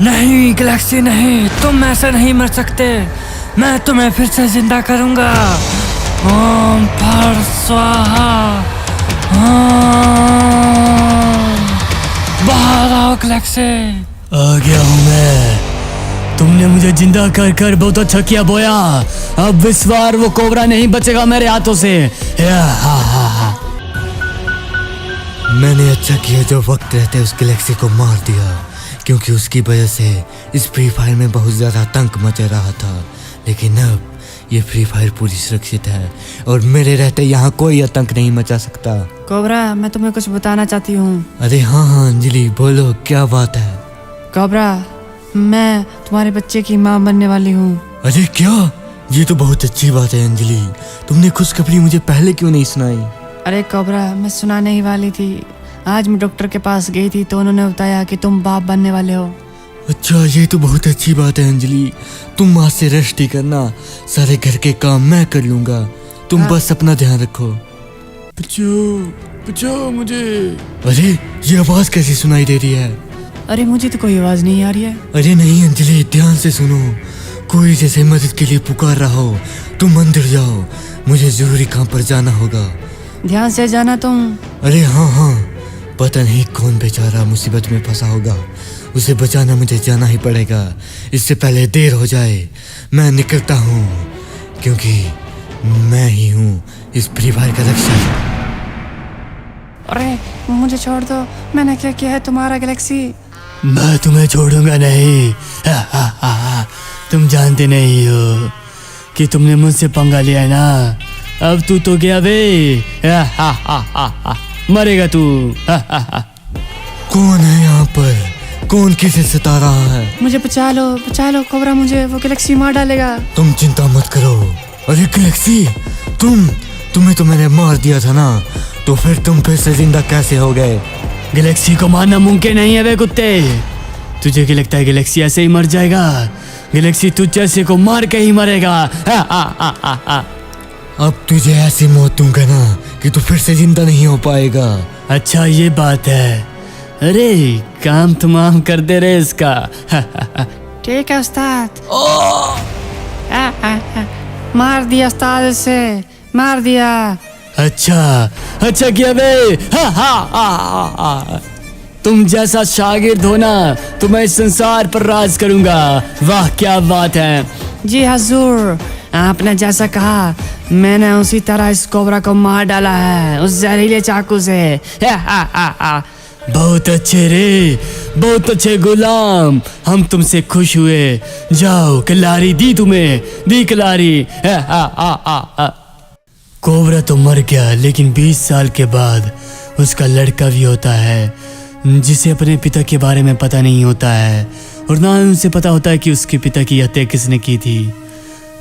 नहीं गैलेक्सी नहीं, तुम ऐसे नहीं मर सकते। मैं तुम्हें फिर से जिंदा करूंगा। ओम फर स्वाहा। बाहर आओ गैलेक्सी। आ गया हूँ मैं। तुमने मुझे जिंदा कर कर बहुत अच्छा किया बोया। अब इस बार वो कोबरा नहीं बचेगा मेरे हाथों से। मैंने अच्छा किया जो वक्त रहते उस गैलेक्सी को मार दिया, क्योंकि उसकी वजह से इस फ्री फायर में बहुत ज़्यादा आतंक मचा रहा था। लेकिन अब ये फ्री फायर पूरी सुरक्षित है और मेरे रहते यहाँ कोई आतंक नहीं मचा सकता। कोबरा, मैं तुम्हें कुछ बताना चाहती हूँ। अरे हाँ हाँ अंजलि, बोलो क्या बात है। कोबरा, मैं तुम्हारे बच्चे की माँ बनने वाली हूँ। अरे क्या, ये तो बहुत अच्छी बात है अंजलि। तुमने खुशखबरी मुझे पहले क्यों नहीं सुनाई? अरे कोबरा, मैं सुनाने ही वाली थी। आज मैं डॉक्टर के पास गई थी तो उन्होंने बताया कि तुम बाप बनने वाले हो। अच्छा, ये तो बहुत अच्छी बात है अंजलि। तुम आज से रेस्ट ही करना, सारे घर के काम मैं कर लूंगा। तुम बस अपना ध्यान रखो। बचाओ मुझे। अरे ये आवाज कैसी सुनाई दे रही है? अरे मुझे तो कोई आवाज नहीं आ रही है। अरे नहीं अंजलि, ध्यान से सुनो। कोई जैसे मदद के लिए पुकार रहा हो। तुम अंदर जाओ, मुझे जरूरी काम पर जाना होगा। ध्यान से जाना तुम। अरे हाँ हाँ, पता नहीं कौन बेचारा मुसीबत में फंसा होगा, उसे बचाना मुझे जाना ही पड़ेगा। इससे पहले देर हो जाए। मैं निकलता हूँ, क्योंकि मैं ही हूँ इस फ्री फायर का रक्षक। अरे मुझे छोड़ दो, मैंने क्या किया है तुम्हारा गैलेक्सी? मैं तुम्हें छोड़ूंगा नहीं। तुम जानते नहीं हो कि तुमने मुझसे पंगा लिया है ना। अब तू तो गया बे। मरेगा तू। कौन है यहाँ पर? कौन किसे सता रहा है? मुझे बचा लो कोबरा, मुझे वो गैलेक्सी मार डालेगा। तुम चिंता मत करो। अरे गैलेक्सी, तुम्हें तो मैंने मार दिया था ना, तो फिर तुम फिर से जिंदा कैसे हो गए? गैलेक्सी को मारना मुमकिन नहीं है बे कुत्ते। तुझे क्या लगता है गैलेक्सी ऐसे ही मर जाएगा? गैलेक्सी तुझ जैसे को मार के ही मरेगा। अब तुझे ऐसी मौत दूंगा ना कि तू फिर से जिंदा नहीं हो पाएगा। अच्छा ये बात है। अरे काम तमाम कर दे रहे इसका। ठीक है उस्ताद। मार दिया उस्ताद, से मार दिया। अच्छा किया बे। तुम जैसा शागिर्द हो ना तो मैं इस संसार पर राज करूंगा। वाह क्या बात है। जी हजूर, आपने जैसा कहा मैंने उसी तरह इस कोबरा को मार डाला है, उस जहरीले चाकू से। बहुत अच्छे रे, बहुत अच्छे गुलाम, हम तुमसे खुश हुए। जाओ, कलारी दी तुम्हें, दी कलारी। कोबरा तो मर गया, लेकिन 20 साल के बाद उसका लड़का भी होता है, जिसे अपने पिता के बारे में पता नहीं होता है और ना ही उसे पता होता है कि उसके पिता की हत्या किसने की थी।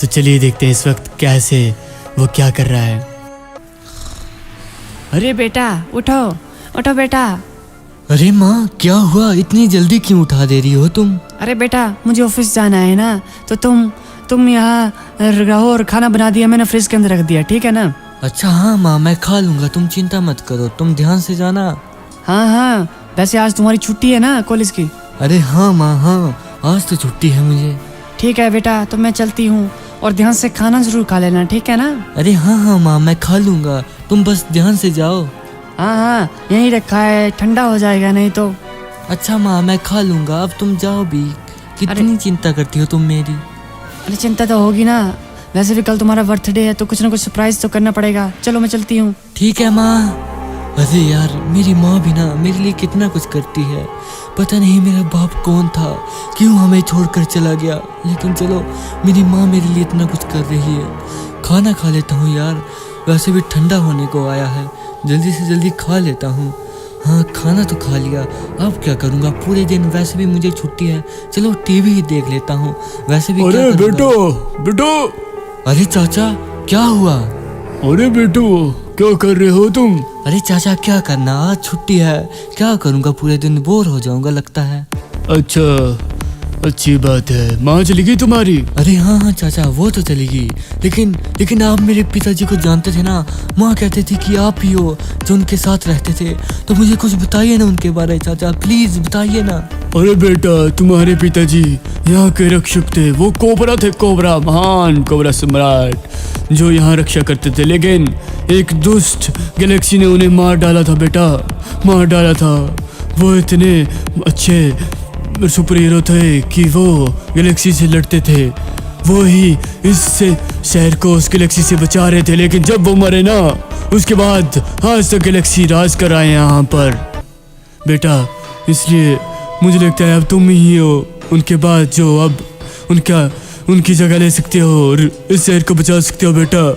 तो चलिए देखते हैं इस वक्त कैसे वो क्या कर रहा है। अरे बेटा उठो, उठो बेटा। अरे माँ, क्या हुआ? इतनी जल्दी क्यों उठा दे रही हो तुम? अरे बेटा, मुझे ऑफिस जाना है ना, तो तुम यहाँ रहो और खाना बना दिया मैंने, फ्रिज के अंदर रख दिया, ठीक है ना? अच्छा हाँ माँ, मैं खा लूंगा, तुम चिंता मत करो, तुम ध्यान से जाना। हाँ, वैसे आज तुम्हारी छुट्टी है ना कॉलेज की? अरे हाँ माँ, हाँ आज तो छुट्टी है मुझे। ठीक है बेटा, तो मैं चलती हूँ और ध्यान से खाना जरूर खा लेना, ठीक है ना? अरे हाँ माँ, मैं खा लूंगा, तुम बस ध्यान से जाओ। हाँ, यहीं रखा है, ठंडा हो जाएगा नहीं तो। अच्छा माँ, मैं खा लूंगा, अब तुम जाओ भी। कितनी चिंता करती हो तुम मेरी। अरे चिंता तो होगी ना, वैसे भी कल तुम्हारा बर्थडे है तो कुछ ना कुछ सरप्राइज तो करना पड़ेगा। चलो मैं चलती हूँ। ठीक है माँ। अरे यार, मेरी माँ भी ना मेरे लिए कितना कुछ करती है। पता नहीं मेरा बाप कौन था, क्यों हमें छोड़कर चला गया, लेकिन चलो मेरी माँ मेरे लिए इतना कुछ कर रही है। खाना खा लेता हूँ यार, वैसे भी ठंडा होने को आया है, जल्दी से जल्दी खा लेता हूँ। हाँ, खाना तो खा लिया, अब क्या करूँगा पूरे दिन, वैसे भी मुझे छुट्टी है। चलो टीवी ही देख लेता हूँ, वैसे भी। अरे बेटो। अरे चाचा, क्या हुआ? अरे बेटो, क्या कर रहे हो तुम? अरे चाचा, क्या करना, आज छुट्टी है, क्या करूँगा पूरे दिन, बोर हो जाऊँगा लगता है। अच्छी बात है। माँ चली गई तुम्हारी? अरे हाँ हाँ चाचा, वो तो चलेगी, लेकिन आप मेरे पिताजी को जानते थे ना। माँ कहते थे कि आप ही हो जो उनके साथ रहते थे, तो मुझे कुछ बताइए ना उनके बारे में चाचा, प्लीज बताइए ना। अरे बेटा, तुम्हारे पिताजी यहाँ के रक्षक थे। वो कोबरा थे, कोबरा, महान कोबरा सम्राट जो यहाँ रक्षा करते थे। लेकिन एक दुष्ट गैलेक्सी ने उन्हें मार डाला था बेटा, मार डाला था। वो इतने अच्छे सुपर हीरो थे कि वो गैलेक्सी से लड़ते थे। वो ही इस शहर को उस गैलेक्सी से बचा रहे थे। लेकिन जब वो मरे ना, उसके बाद आज तक गैलेक्सी राज कर आए यहाँ पर बेटा। इसलिए मुझे लगता है अब तुम ही हो उनके बाद जो अब उनकी जगह ले सकते हो और इस शहर को बचा सकते हो बेटा।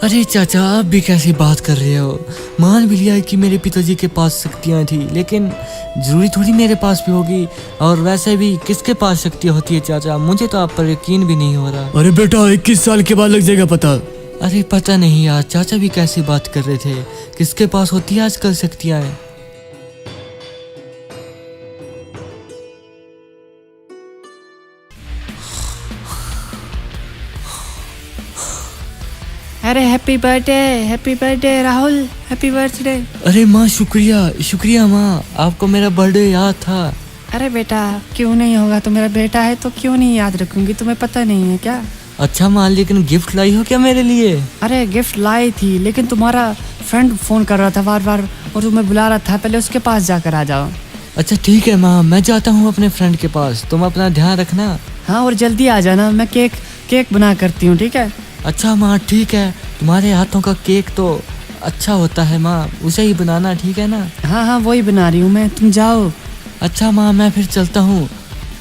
अरे चाचा, आप भी कैसी बात कर रहे हो? मान भी लिया कि मेरे पिताजी के पास शक्तियाँ थी, लेकिन जरूरी थोड़ी मेरे पास भी होगी। और वैसे भी किसके पास शक्ति होती है चाचा? मुझे तो आप पर यकीन भी नहीं हो रहा। अरे बेटा, 21 साल के बाद लग जाएगा पता। अरे पता नहीं यार, चाचा भी कैसी बात कर रहे थे। किसके पास होती है आजकल शक्तियाँ? अरे happy birthday Rahul, happy birthday. अरे माँ, शुक्रिया माँ, आपको मेरा बर्थडे याद था। अरे बेटा, क्यों नहीं होगा? तो मेरा बेटा है तो क्यों नहीं याद रखूंगी? तुम्हें पता नहीं है क्या? अच्छा माँ, लेकिन गिफ्ट लाई हो क्या मेरे लिए? अरे गिफ्ट लाई थी, लेकिन तुम्हारा फ्रेंड फोन कर रहा था बार बार और तुम्हें बुला रहा था। पहले उसके पास जाकर आ जाओ। अच्छा ठीक है माँ, मैं जाता हूँ अपने फ्रेंड के पास। तुम अपना ध्यान रखना। हाँ, और जल्दी आ जाना, मैं केक बना करती हूँ, ठीक है? अच्छा माँ ठीक है, तुम्हारे हाथों का केक तो अच्छा होता है माँ, उसे ही बनाना, ठीक है ना? हाँ वही बना रही हूँ मैं, तुम जाओ। अच्छा माँ, मैं फिर चलता हूँ।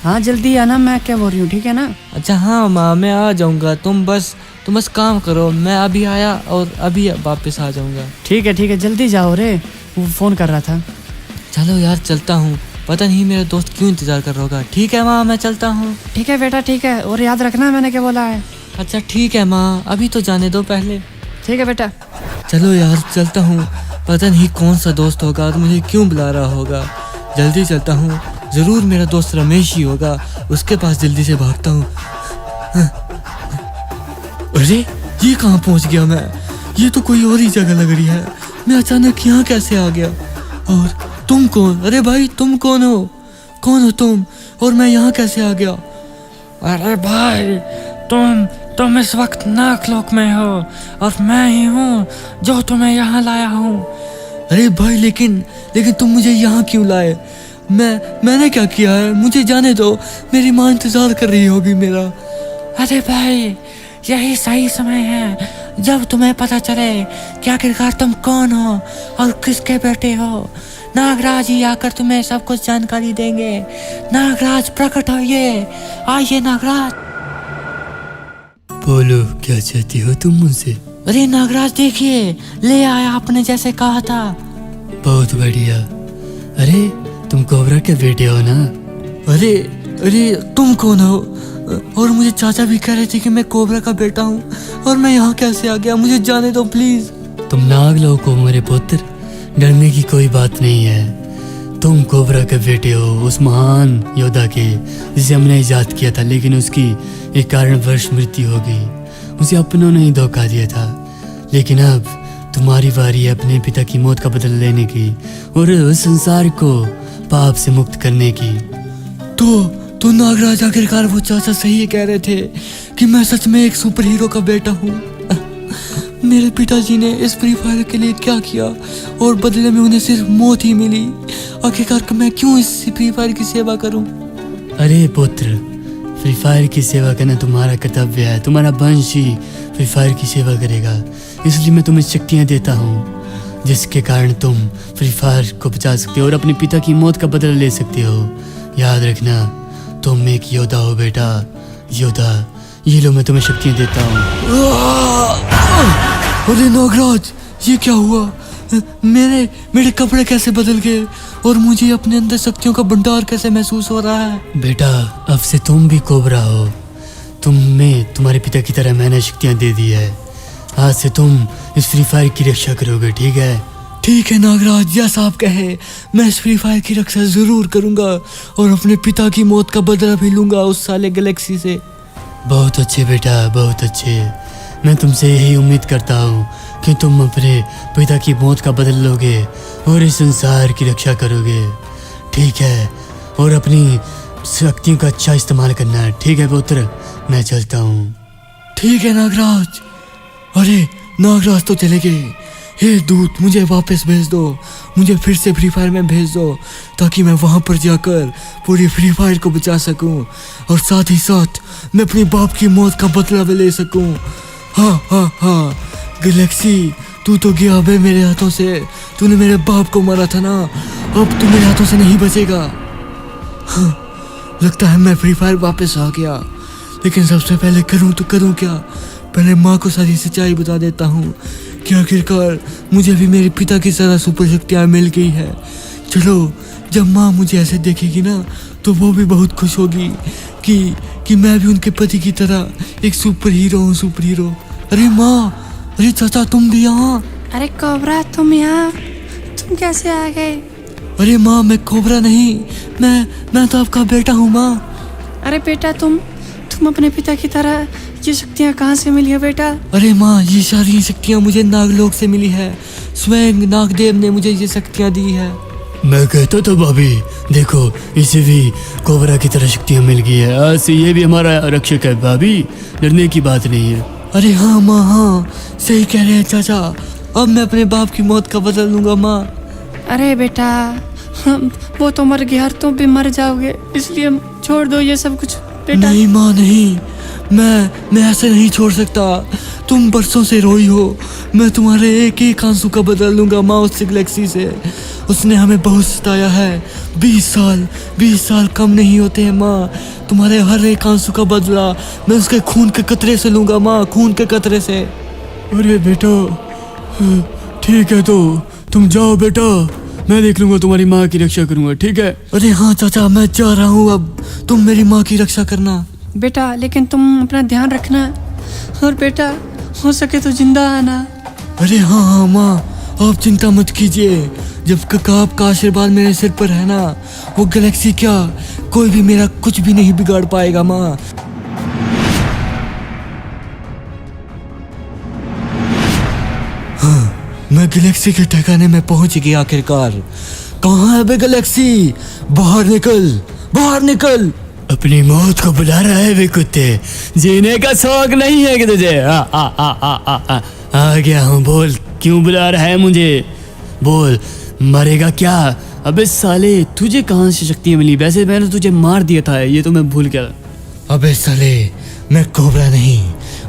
हाँ जल्दी आना, मैं क्या बोल रही हूँ, ठीक है ना? अच्छा हाँ माँ, मैं आ जाऊँगा। तुम बस काम करो, मैं अभी आया और अभी वापस आ जाऊँगा। ठीक है, जल्दी जाओ रे, वो फ़ोन कर रहा था। चलो यार, चलता हूँ। पता नहीं मेरा दोस्त क्यों इंतज़ार कर रहा होगा। ठीक है माँ, मैं चलता हूँ। ठीक है बेटा, ठीक है, और याद रखना मैंने क्या बोला है। अच्छा ठीक है माँ, अभी तो जाने दो पहले। ठीक है बेटा। चलो यार, चलता हूँ। पता नहीं कौन सा दोस्त होगा और मुझे क्यों बुला रहा होगा। जल्दी चलता हूँ, ज़रूर मेरा दोस्त रमेश ही होगा। उसके पास जल्दी से भागता हूँ। अरे ये कहाँ पहुँच गया मैं? ये तो कोई और ही जगह लग रही है। मैं अचानक यहाँ कैसे आ गया? और तुम कौन? अरे भाई, तुम कौन हो तुम? और मैं यहाँ कैसे आ गया? अरे भाई, तुम इस वक्त नागलोक में हो और मैं ही हूँ जो तुम्हें यहाँ लाया हूँ। अरे भाई, लेकिन तुम मुझे यहाँ क्यों लाए? मैंने क्या किया है? मुझे जाने दो, मेरी माँ इंतजार कर रही होगी मेरा। अरे भाई, यही सही समय है जब तुम्हें पता चले कि आखिरकार तुम कौन हो और किसके बेटे हो। नागराज ही आकर तुम्हें सब कुछ जानकारी देंगे। नागराज प्रकट होइए, आइए नागराज। बोलो, क्या चाहती हो तुम मुझसे? अरे नागराज देखिए, ले आया आपने जैसे कहा था। बहुत बढ़िया। अरे तुम कोबरा के बेटे हो ना? अरे तुम कौन हो? और मुझे चाचा भी कह रहे थे कि मैं कोबरा का बेटा हूँ, और मैं यहाँ कैसे आ गया? मुझे जाने दो प्लीज। तुम नागलोक हो मेरे पुत्र, डरने की कोई बात नहीं है। तुम कोबरा के बेटे हो उस महान योद्धा के जिसे हमने इजाद किया था, लेकिन उसकी एक कारणवश मृत्यु हो गई। उसे अपनों ने ही धोखा दिया था। लेकिन अब तुम्हारी बारी है अपने पिता की मौत का बदला लेने की और उस संसार को पाप से मुक्त करने की। तो नागराज, आखिरकार वो चाचा सही कह रहे थे कि मैं सच में एक सुपर हीरो का बेटा हूँ। मेरे पिताजी ने इस फ्री फायर के लिए क्या किया और बदले में उन्हें सिर्फ मौत ही मिली। आखिरकार मैं क्यों इस फ्री फायर की सेवा करूं? अरे पुत्र, फ्री फायर की सेवा करना तुम्हारा कर्तव्य है। तुम्हारा वंश ही फ्री फायर की सेवा करेगा। इसलिए मैं तुम्हें शक्तियाँ देता हूँ जिसके कारण तुम फ्री फायर को बचा सकते हो और अपने पिता की मौत का बदला ले सकते हो। याद रखना, तुम एक योद्धा हो बेटा, योद्धा। ये लो, मैं तुम्हें शक्तियाँ देता हूँ। अरे नागराज, ये क्या हुआ? मेरे कपड़े कैसे बदल गए और मुझे अपने अंदर शक्तियों का भंडार कैसे महसूस हो रहा है? बेटा, अब से तुम भी कोबरा हो। तुम्हें तुम्हारे पिता की तरह मैंने शक्तियाँ दे दी है। आज से तुम इस फ्री फायर की रक्षा करोगे, ठीक है? ठीक है नागराज, जैसा आप कहे मैं इस फ्री फायर की रक्षा जरूर करूंगा और अपने पिता की मौत का बदला भी लूंगा उस साले गैलेक्सी से। बहुत अच्छे बेटा, बहुत अच्छे। मैं तुमसे यही उम्मीद करता हूँ कि तुम अपने पिता की मौत का बदल लोगे और इस संसार की रक्षा करोगे, ठीक है? और अपनी शक्तियों का अच्छा इस्तेमाल करना है, ठीक है पुत्र? मैं चलता हूँ। ठीक है नागराज। अरे नागराज तो चले गए। हे दूत, मुझे वापस भेज दो, मुझे फिर से फ्री फायर में भेज दो ताकि मैं वहाँ पर जाकर पूरी फ्री फायर को बचा सकूँ और साथ ही साथ मैं अपने बाप की मौत का बदला भी ले सकूँ। हाँ हाँ हाँ गैलेक्सी, तू तो गया बे मेरे हाथों से। तूने मेरे बाप को मारा था ना, अब तू मेरे हाथों से नहीं बचेगा। हाँ, लगता है मैं फ्री फायर वापस आ गया, लेकिन सबसे पहले करूँ तो करूँ क्या? पहले माँ को सारी सच्चाई बता देता हूँ कि आखिरकार मुझे भी मेरे पिता की तरह सुपर शक्तियाँ मिल गई है। चलो, जब माँ मुझे ऐसे देखेगी ना तो वो भी बहुत खुश होगी कि मैं भी उनके पति की तरह एक सुपर हीरो हूँ, सुपर हीरो। अरे माँ, अरे चाचा तुम भी यहाँ? अरे कोबरा, तुम यहाँ? तुम कैसे आ गए? अरे माँ, मैं कोबरा नहीं, मैं तो आपका बेटा हूँ माँ। अरे बेटा, तुम अपने पिता की तरह ये शक्तियाँ कहाँ से मिली है बेटा? अरे माँ, ये सारी शक्तियाँ मुझे नागलोक से मिली है। स्वयं नागदेव ने मुझे ये शक्तियाँ दी है। मैं कहता था भाभी, देखो इसे भी कोबरा की तरह शक्तियाँ मिल गई है, आज से ये भी हमारा रक्षक है भाभी, डरने की बात नहीं है। अरे हाँ माँ, हाँ सही कह रहे हैं चाचा, अब मैं अपने बाप की मौत का बदल लूंगा माँ। अरे बेटा, वो तो मर गया और तुम भी मर जाओगे, इसलिए छोड़ दो ये सब कुछ बेटा। नहीं माँ नहीं, मैं ऐसे नहीं छोड़ सकता। तुम बरसों से रोई हो, मैं तुम्हारे एक एक आंसू का बदल लूंगा माँ उस गैलेक्सी से। उसने हमें बहुत सताया है। 20 साल कम नहीं होते हैं माँ। तुम्हारे हर एक आंसू का बदला मैं उसके खून के कतरे से लूंगा माँ, खून के कतरे से। अरे बेटा, ठीक है तो तुम जाओ बेटा, मैं देख लूंगा, तुम्हारी माँ की रक्षा करूंगा, ठीक है? अरे हाँ चाचा, मैं जा रहा हूँ, अब तुम मेरी माँ की रक्षा करना। बेटा लेकिन तुम अपना ध्यान रखना, और बेटा हो सके तो जिंदा आना। अरे हाँ हाँ माँ, आप चिंता मत कीजिए, जब तक आपका आशीर्वाद मेरे सिर पर है ना, वो गैलेक्सी क्या, कोई भी मेरा कुछ भी नहीं बिगाड़ पाएगा माँ। हाँ, मैं गैलेक्सी के ठिकाने में पहुंच गया आखिरकार। कहाँ है बे गैलेक्सी? बाहर निकल, बाहर निकल। अपनी मौत को बुला रहा है वे कुत्ते, जीने का शौक नहीं है कि तुझे? आ गया हूँ, बोल क्यों बुला रहा है मुझे? बोल, मरेगा क्या? अबे साले, तुझे कहाँ से शक्तियाँ मिली? वैसे मैंने तुझे मार दिया था, ये तो मैं भूल गया। अबे साले, मैं कोबरा नहीं,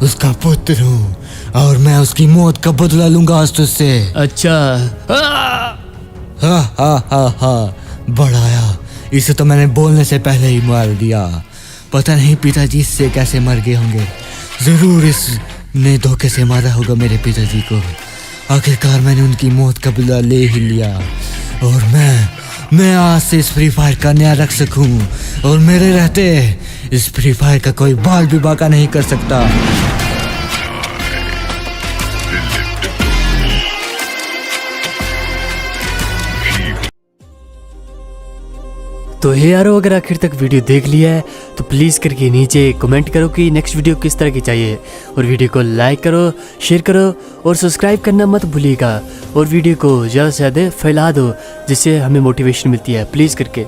उसका पुत्र हूँ और मैं उसकी मौत का बदला लूंगा आज तुझसे। अच्छा, हा हा हा हा, बढ़ाया, इसे तो मैंने बोलने से पहले ही मार दिया। पता नहीं पिताजी इससे कैसे मर गए होंगे, जरूर इसने धोखे से मारा होगा मेरे पिताजी को। आखिरकार मैंने उनकी मौत का बदला ले ही लिया और मैं आज से इस फ्री फायर का नया रक्षक हूँ और मेरे रहते इस फ्री फायर का कोई बाल भी बाका नहीं कर सकता। तो हे यारो, अगर आखिर तक वीडियो देख लिया है तो प्लीज़ करके नीचे कमेंट करो कि नेक्स्ट वीडियो किस तरह की चाहिए, और वीडियो को लाइक करो, शेयर करो और सब्सक्राइब करना मत भूलिएगा, और वीडियो को ज़्यादा से ज़्यादा फैला दो जिससे हमें मोटिवेशन मिलती है, प्लीज़ करके।